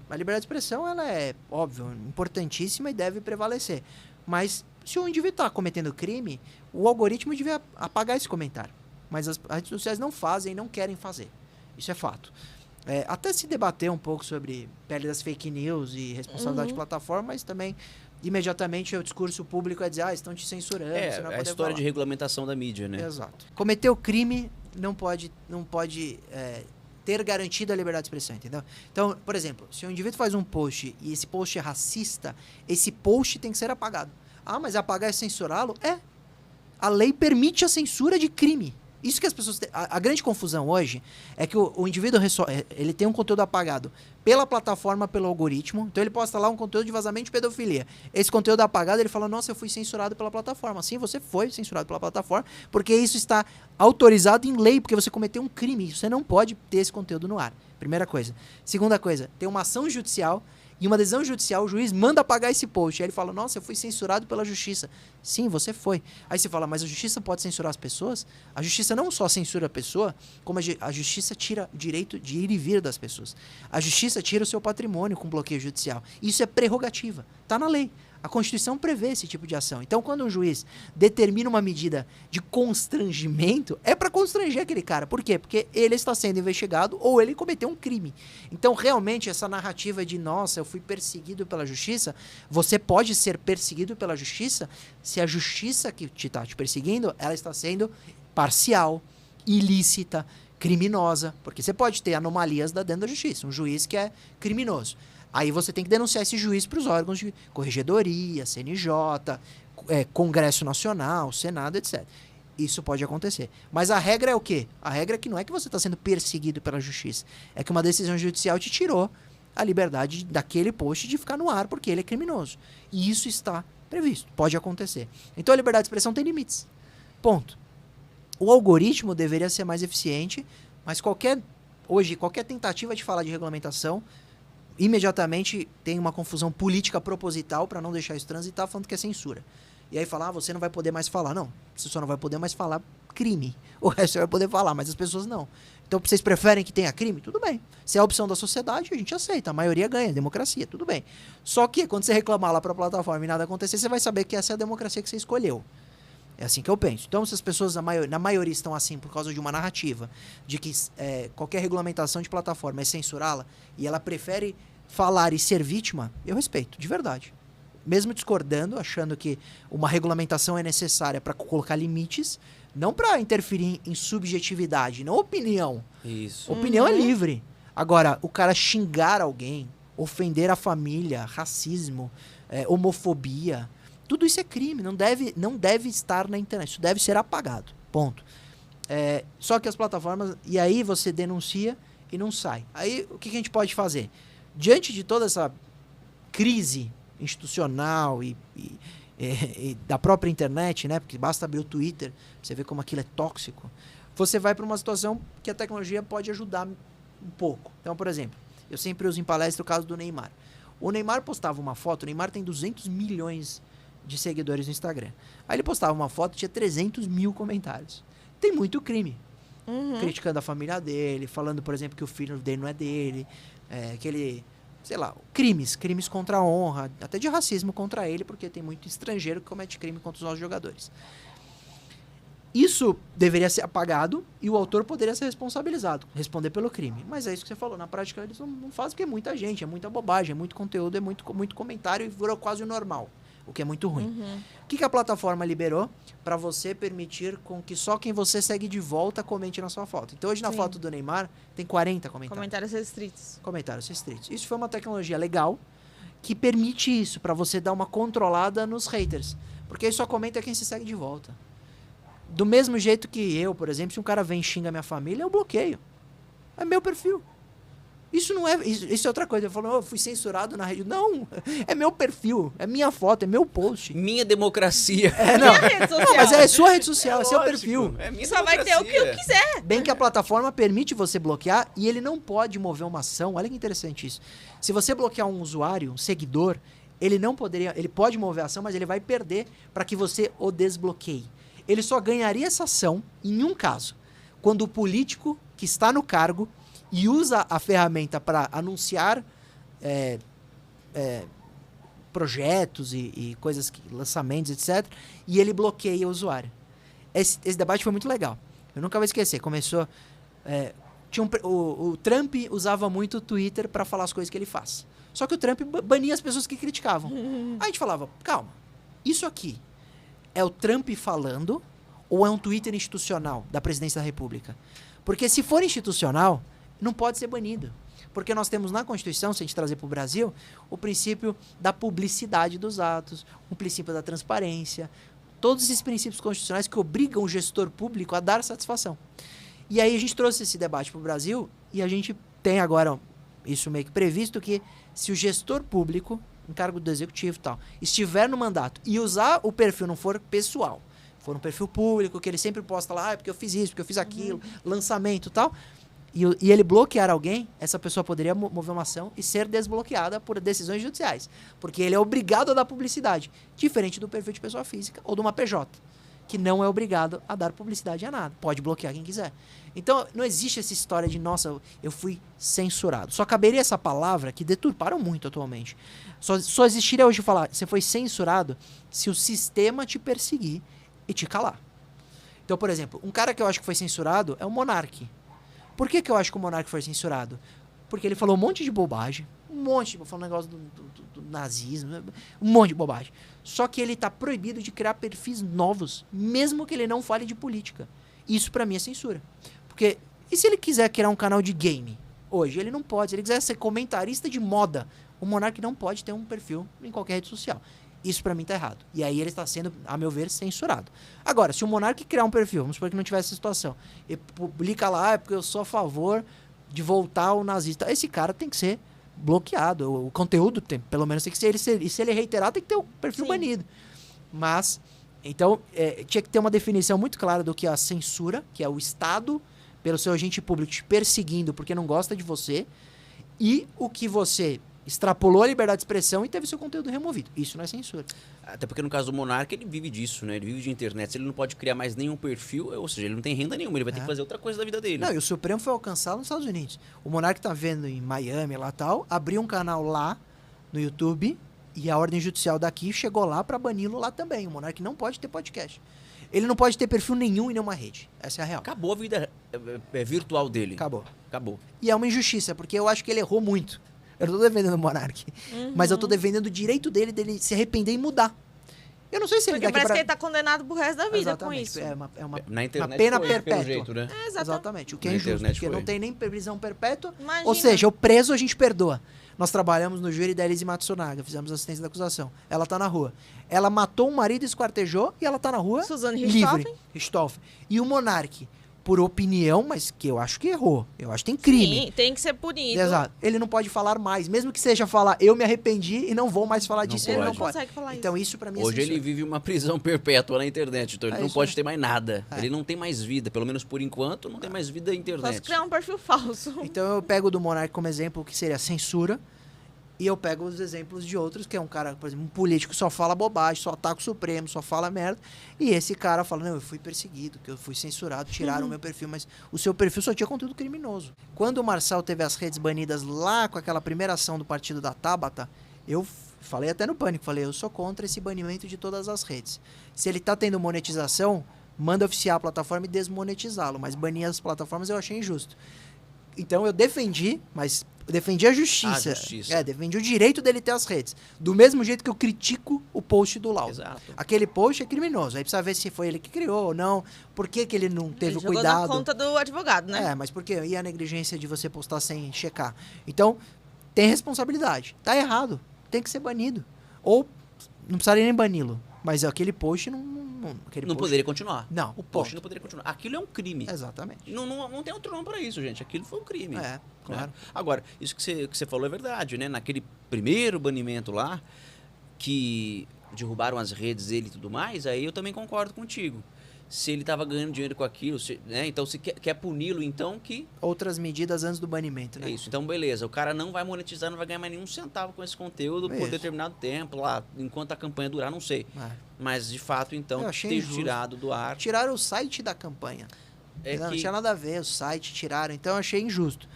A liberdade de expressão, ela é, óbvio, importantíssima e deve prevalecer. Mas se o indivíduo está cometendo crime, o algoritmo devia apagar esse comentário. Mas as redes sociais não fazem e não querem fazer. Isso é fato. Até se debater um pouco sobre pele das fake news e responsabilidade de plataforma, mas também, imediatamente, o discurso público é dizer, estão te censurando. Você não vai a poder história falar. de regulamentação da mídia, né? Exato. Cometeu crime, não pode ter garantido a liberdade de expressão, entendeu? Então, por exemplo, se um indivíduo faz um post e esse post é racista, esse post tem que ser apagado. Ah, mas apagar é censurá-lo? A lei permite a censura de crime. Isso que as pessoas têm. A grande confusão hoje é que o indivíduo ele tem um conteúdo apagado pela plataforma, pelo algoritmo. Então ele posta lá um conteúdo de vazamento de pedofilia. Esse conteúdo apagado, ele fala, nossa, eu fui censurado pela plataforma. Sim, você foi censurado pela plataforma, porque isso está autorizado em lei, porque você cometeu um crime. Você não pode ter esse conteúdo no ar. Primeira coisa. Segunda coisa, tem uma ação judicial. E uma decisão judicial, o juiz manda apagar esse post. Aí ele fala, nossa, eu fui censurado pela justiça. Sim, você foi. Aí você fala, mas a justiça pode censurar as pessoas? A justiça não só censura a pessoa, como a justiça tira o direito de ir e vir das pessoas. A justiça tira o seu patrimônio com bloqueio judicial. Isso é prerrogativa. Está na lei. A Constituição prevê esse tipo de ação. Então, quando um juiz determina uma medida de constrangimento, é para constranger aquele cara. Por quê? Porque ele está sendo investigado ou ele cometeu um crime. Então, realmente, essa narrativa de, nossa, eu fui perseguido pela justiça, você pode ser perseguido pela justiça se a justiça que está te perseguindo, ela está sendo parcial, ilícita, criminosa. Porque você pode ter anomalias dentro da justiça. Um juiz que é criminoso. Aí você tem que denunciar esse juiz para os órgãos de corregedoria, CNJ, Congresso Nacional, Senado, etc. Isso pode acontecer. Mas a regra é o quê? A regra é que não é que você está sendo perseguido pela justiça. É que uma decisão judicial te tirou a liberdade daquele post de ficar no ar porque ele é criminoso. E isso está previsto. Pode acontecer. Então a liberdade de expressão tem limites. Ponto. O algoritmo deveria ser mais eficiente, mas hoje, qualquer tentativa de falar de regulamentação imediatamente tem uma confusão política proposital para não deixar isso transitar, falando que é censura. E aí fala, você não vai poder mais falar. Não, você só não vai poder mais falar crime. O resto você vai poder falar, mas as pessoas não. Então, vocês preferem que tenha crime? Tudo bem. Se é a opção da sociedade, a gente aceita. A maioria ganha, democracia, tudo bem. Só que quando você reclamar lá para a plataforma e nada acontecer, você vai saber que essa é a democracia que você escolheu. É assim que eu penso. Então, se as pessoas, na maioria, estão assim por causa de uma narrativa de que qualquer regulamentação de plataforma é censurá-la e ela prefere falar e ser vítima, eu respeito, de verdade. Mesmo discordando, achando que uma regulamentação é necessária para colocar limites, não para interferir em subjetividade, não opinião. Isso. Opinião é livre. Agora, o cara xingar alguém, ofender a família, racismo, homofobia, tudo isso é crime, não deve estar na internet, isso deve ser apagado, ponto. Só que as plataformas, e aí você denuncia e não sai. Aí o que a gente pode fazer? Diante de toda essa crise institucional e da própria internet, né? Porque basta abrir o Twitter, você vê como aquilo é tóxico, você vai para uma situação que a tecnologia pode ajudar um pouco. Então, por exemplo, eu sempre uso em palestra o caso do Neymar. O Neymar postava uma foto, o Neymar tem 200 milhões de seguidores no Instagram. Aí ele postava uma foto e tinha 300 mil comentários. Tem muito crime. Criticando a família dele, falando, por exemplo, que o filho dele não é dele, que ele, sei lá, crimes contra a honra, até de racismo contra ele, porque tem muito estrangeiro que comete crime contra os nossos jogadores. Isso deveria ser apagado e o autor poderia ser responsabilizado, responder pelo crime. Mas é isso que você falou, na prática eles não fazem porque é muita gente, é muita bobagem, é muito conteúdo, é muito comentário e virou quase o normal, o que é muito ruim. O que a plataforma liberou? Para você permitir com que só quem você segue de volta comente na sua foto. Então hoje na foto do Neymar tem 40 comentários. Comentários restritos. Comentários restritos. Isso foi uma tecnologia legal que permite isso, para você dar uma controlada nos haters. Porque aí só comenta quem se segue de volta. Do mesmo jeito que eu, por exemplo, se um cara vem e xinga minha família, eu bloqueio. É meu perfil. Isso não é... Isso é outra coisa. Eu falo, eu fui censurado na rede. Não, é meu perfil, é minha foto, é meu post. Minha democracia. Minha rede social. Não, mas é sua rede social, é seu lógico, perfil. É minha Só vai ter o que eu quiser. Bem que a plataforma permite você bloquear e ele não pode mover uma ação. Olha que interessante isso. Se você bloquear um usuário, um seguidor, ele pode mover a ação, mas ele vai perder para que você o desbloqueie. Ele só ganharia essa ação em um caso, quando o político que está no cargo e usa a ferramenta para anunciar projetos e coisas, lançamentos, etc. E ele bloqueia o usuário. Esse debate foi muito legal. Eu nunca vou esquecer. Começou... o Trump usava muito o Twitter para falar as coisas que ele faz. Só que o Trump bania as pessoas que criticavam. Aí a gente falava, calma, isso aqui é o Trump falando ou é um Twitter institucional da presidência da República? Porque se for institucional, não pode ser banido. Porque nós temos na Constituição, se a gente trazer para o Brasil, o princípio da publicidade dos atos, o princípio da transparência, todos esses princípios constitucionais que obrigam o gestor público a dar satisfação. E aí a gente trouxe esse debate para o Brasil e a gente tem agora isso meio que previsto que se o gestor público, em cargo do executivo e tal, estiver no mandato e usar o perfil, não for pessoal, for um perfil público, que ele sempre posta lá, porque eu fiz isso, porque eu fiz aquilo, lançamento e tal, e ele bloquear alguém, essa pessoa poderia mover uma ação e ser desbloqueada por decisões judiciais. Porque ele é obrigado a dar publicidade, diferente do perfil de pessoa física ou de uma PJ, que não é obrigado a dar publicidade a nada. Pode bloquear quem quiser. Então, não existe essa história de, nossa, eu fui censurado. Só caberia essa palavra, que deturparam muito atualmente. Só existiria hoje falar, você foi censurado se o sistema te perseguir e te calar. Então, por exemplo, um cara que eu acho que foi censurado é o Monark. Por que eu acho que o Monark foi censurado? Porque ele falou um monte de bobagem, falou um negócio do nazismo, um monte de bobagem. Só que ele tá proibido de criar perfis novos, mesmo que ele não fale de política. Isso pra mim é censura. Porque, e se ele quiser criar um canal de game? Hoje ele não pode. Se ele quiser ser comentarista de moda, o Monark não pode ter um perfil em qualquer rede social. Isso pra mim tá errado. E aí ele está sendo, a meu ver, censurado. Agora, se o Monark criar um perfil, vamos supor que não tivesse essa situação, e publica lá, é porque eu sou a favor de voltar ao nazista. Esse cara tem que ser bloqueado. O conteúdo tem, pelo menos tem que ser. E se ele reiterar, tem que ter o perfil banido. Mas, então, tinha que ter uma definição muito clara do que é a censura, que é o Estado, pelo seu agente público, te perseguindo porque não gosta de você, e o que você extrapolou a liberdade de expressão e teve seu conteúdo removido. Isso não é censura. Até porque no caso do Monark, ele vive disso, né? Ele vive de internet. Se ele não pode criar mais nenhum perfil, ou seja, ele não tem renda nenhuma. Ele vai ter que fazer outra coisa da vida dele. Não, e o Supremo foi alcançado nos Estados Unidos. O Monark tá vendo em Miami, lá tal, abriu um canal lá no YouTube e a ordem judicial daqui chegou lá pra bani-lo lá também. O Monark não pode ter podcast. Ele não pode ter perfil nenhum em nenhuma rede. Essa é a real. Acabou a vida virtual dele. Acabou. E é uma injustiça, porque eu acho que ele errou muito. Eu não tô defendendo o Monark, mas eu tô defendendo o direito dele se arrepender e mudar. Eu não sei se ele Porque parece que ele tá condenado pro resto da vida exatamente, com isso. Na internet uma pena foi, perpétua. pelo jeito, né? Exatamente, o que é Na injusto, internet porque foi. não tem nem prisão perpétua. Imagina. Ou seja, o preso a gente perdoa. Nós trabalhamos no júri da Elise Matsunaga, fizemos assistência da acusação. Ela tá na rua. Ela matou um marido, esquartejou e ela tá na rua Suzane livre. Richthofen. E o Monark, por opinião, mas que eu acho que errou. Eu acho que tem crime. Sim, tem que ser punido. Exato. Ele não pode falar mais. Mesmo que seja falar, eu me arrependi e não vou mais falar disso. pode. Ele não Ele não consegue falar Então isso pra mim é Hoje censura. ele vive uma prisão perpétua na internet, então ele não isso pode aí. ter mais nada. Ele não tem mais vida, pelo menos por enquanto, não tem mais vida na Só se internet. criar um perfil falso. Então eu pego do Monark como exemplo, que seria censura, e eu pego os exemplos de outros, que é um cara, por exemplo, um político que só fala bobagem, só ataca o Supremo, só fala merda, e esse cara fala, não, eu fui perseguido, que eu fui censurado, tiraram o meu perfil, mas o seu perfil só tinha conteúdo criminoso. Quando o Marçal teve as redes banidas lá com aquela primeira ação do partido da Tabata, eu falei até no Pânico, falei, eu sou contra esse banimento de todas as redes. Se ele tá tendo monetização, manda oficiar a plataforma e desmonetizá-lo, mas banir as plataformas eu achei injusto. Então eu defendi, mas eu defendi a justiça. Defendi o direito dele ter as redes. Do mesmo jeito que eu critico o post do Lau. Exato. Aquele post é criminoso. Aí precisa ver se foi ele que criou ou não. Por que ele não teve Ele o jogou cuidado. na conta do advogado, né? Mas por quê? E a negligência de você postar sem checar? Então, tem responsabilidade. Tá errado. Tem que ser banido. Ou, não precisaria nem bani-lo. Mas aquele post Não poderia continuar. Não, O post não poderia continuar. Aquilo é um crime. Exatamente. Não tem outro nome pra isso, gente. Aquilo foi um crime. É, claro. Né? Agora, isso que você falou é verdade, né? Naquele primeiro banimento lá, que derrubaram as redes dele e tudo mais, aí eu também concordo contigo. Se ele estava ganhando dinheiro com aquilo, né? Então se quer puni-lo, então que... Outras medidas antes do banimento, né? É isso, então beleza, o cara não vai monetizar, não vai ganhar mais nenhum centavo com esse conteúdo por Isso. determinado tempo, lá, enquanto a campanha durar, não sei. Mas, de fato, então, Eu achei ter injusto. tirado do ar... Tiraram o site da campanha. Não tinha nada a ver, o site tiraram, então eu achei injusto.